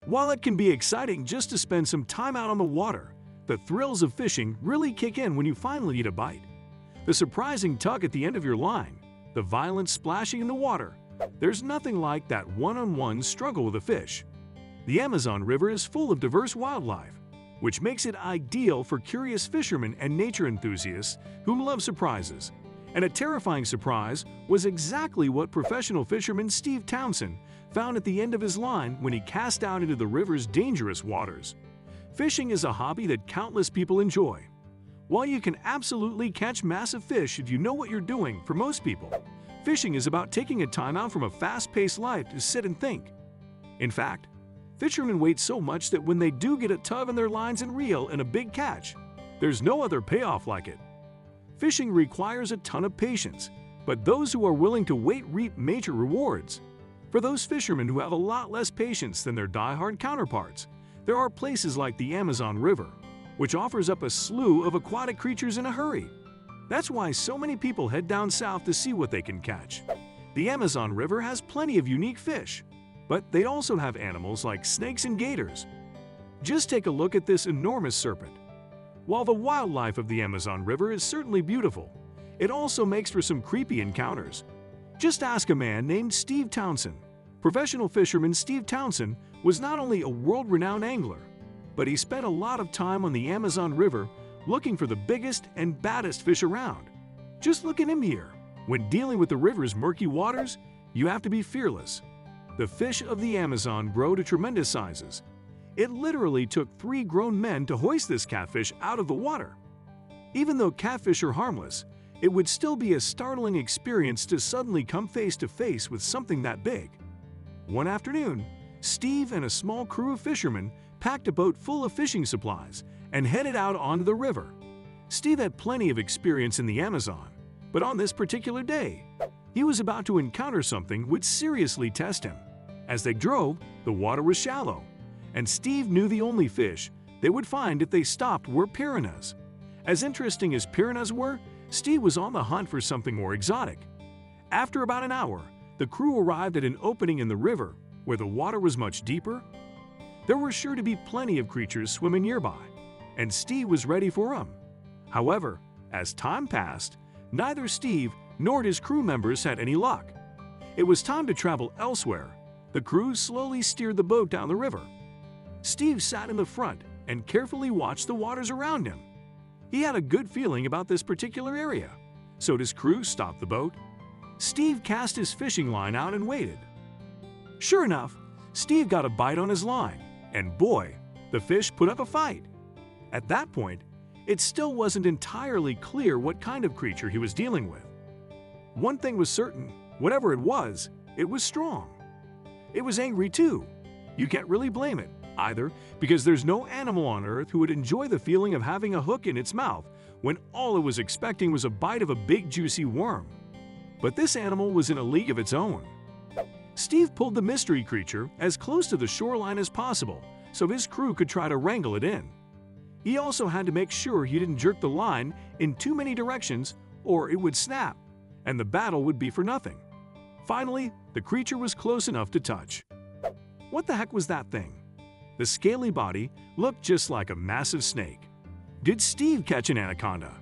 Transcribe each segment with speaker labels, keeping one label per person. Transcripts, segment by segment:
Speaker 1: While it can be exciting just to spend some time out on the water, the thrills of fishing really kick in when you finally eat a bite. The surprising tug at the end of your line, the violent splashing in the water, there's nothing like that one-on-one struggle with a fish. The Amazon River is full of diverse wildlife, which makes it ideal for curious fishermen and nature enthusiasts who love surprises. And a terrifying surprise was exactly what professional fisherman Steve Townsend found at the end of his line when he cast out into the river's dangerous waters. Fishing is a hobby that countless people enjoy. While you can absolutely catch massive fish if you know what you're doing, for most people, fishing is about taking a time out from a fast-paced life to sit and think. In fact, fishermen wait so much that when they do get a tug on their lines and reel and a big catch, there's no other payoff like it. Fishing requires a ton of patience, but those who are willing to wait reap major rewards. For those fishermen who have a lot less patience than their die-hard counterparts, there are places like the Amazon River, which offers up a slew of aquatic creatures in a hurry. That's why so many people head down south to see what they can catch. The Amazon River has plenty of unique fish, but they also have animals like snakes and gators. Just take a look at this enormous serpent. While the wildlife of the Amazon River is certainly beautiful, it also makes for some creepy encounters. Just ask a man named Steve Townsend. Professional fisherman Steve Townsend was not only a world-renowned angler, but he spent a lot of time on the Amazon River looking for the biggest and baddest fish around. Just look at him here. When dealing with the river's murky waters, you have to be fearless. The fish of the Amazon grow to tremendous sizes. It literally took 3 grown men to hoist this catfish out of the water. Even though catfish are harmless, it would still be a startling experience to suddenly come face to face with something that big. One afternoon, Steve and a small crew of fishermen packed a boat full of fishing supplies and headed out onto the river. Steve had plenty of experience in the Amazon, but on this particular day, he was about to encounter something which seriously test him. As they drove, the water was shallow, and Steve knew the only fish they would find if they stopped were piranhas. As interesting as piranhas were, Steve was on the hunt for something more exotic. After about an hour, the crew arrived at an opening in the river where the water was much deeper. There were sure to be plenty of creatures swimming nearby, and Steve was ready for them. However, as time passed, neither Steve nor his crew members had any luck. It was time to travel elsewhere. The crew slowly steered the boat down the river. Steve sat in the front and carefully watched the waters around him. He had a good feeling about this particular area, so his crew stopped the boat. Steve cast his fishing line out and waited. Sure enough, Steve got a bite on his line, and boy, the fish put up a fight. At that point, it still wasn't entirely clear what kind of creature he was dealing with. One thing was certain, whatever it was strong. It was angry too. You can't really blame it either, because there's no animal on earth who would enjoy the feeling of having a hook in its mouth when all it was expecting was a bite of a big juicy worm. But this animal was in a league of its own. Steve pulled the mystery creature as close to the shoreline as possible so his crew could try to wrangle it in. He also had to make sure he didn't jerk the line in too many directions or it would snap, and the battle would be for nothing. Finally, the creature was close enough to touch. What the heck was that thing? The scaly body looked just like a massive snake. Did Steve catch an anaconda?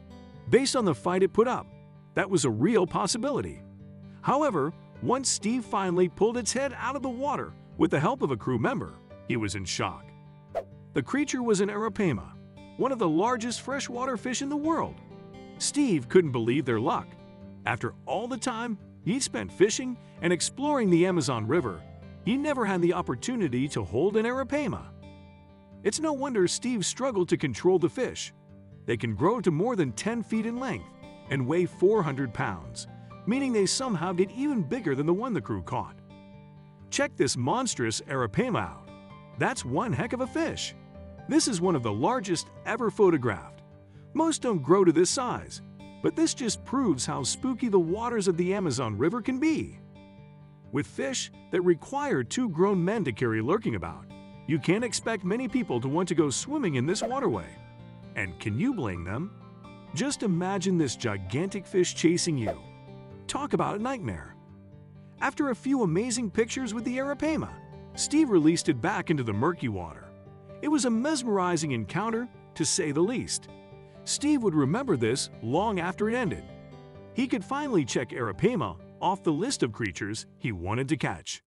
Speaker 1: Based on the fight it put up, that was a real possibility. However, once Steve finally pulled its head out of the water with the help of a crew member, he was in shock. The creature was an arapaima, one of the largest freshwater fish in the world. Steve couldn't believe their luck. After all the time he'd spent fishing and exploring the Amazon River, he never had the opportunity to hold an arapaima. It's no wonder Steve struggled to control the fish. They can grow to more than 10 feet in length and weigh 400 pounds, meaning they somehow get even bigger than the one the crew caught. Check this monstrous arapaima out. That's one heck of a fish. This is one of the largest ever photographed. Most don't grow to this size, but this just proves how spooky the waters of the Amazon River can be. With fish that require 2 grown men to carry lurking about, you can't expect many people to want to go swimming in this waterway. And can you blame them? Just imagine this gigantic fish chasing you. Talk about a nightmare. After a few amazing pictures with the arapaima, Steve released it back into the murky water. It was a mesmerizing encounter, to say the least. Steve would remember this long after it ended. He could finally check Arapaima off the list of creatures he wanted to catch.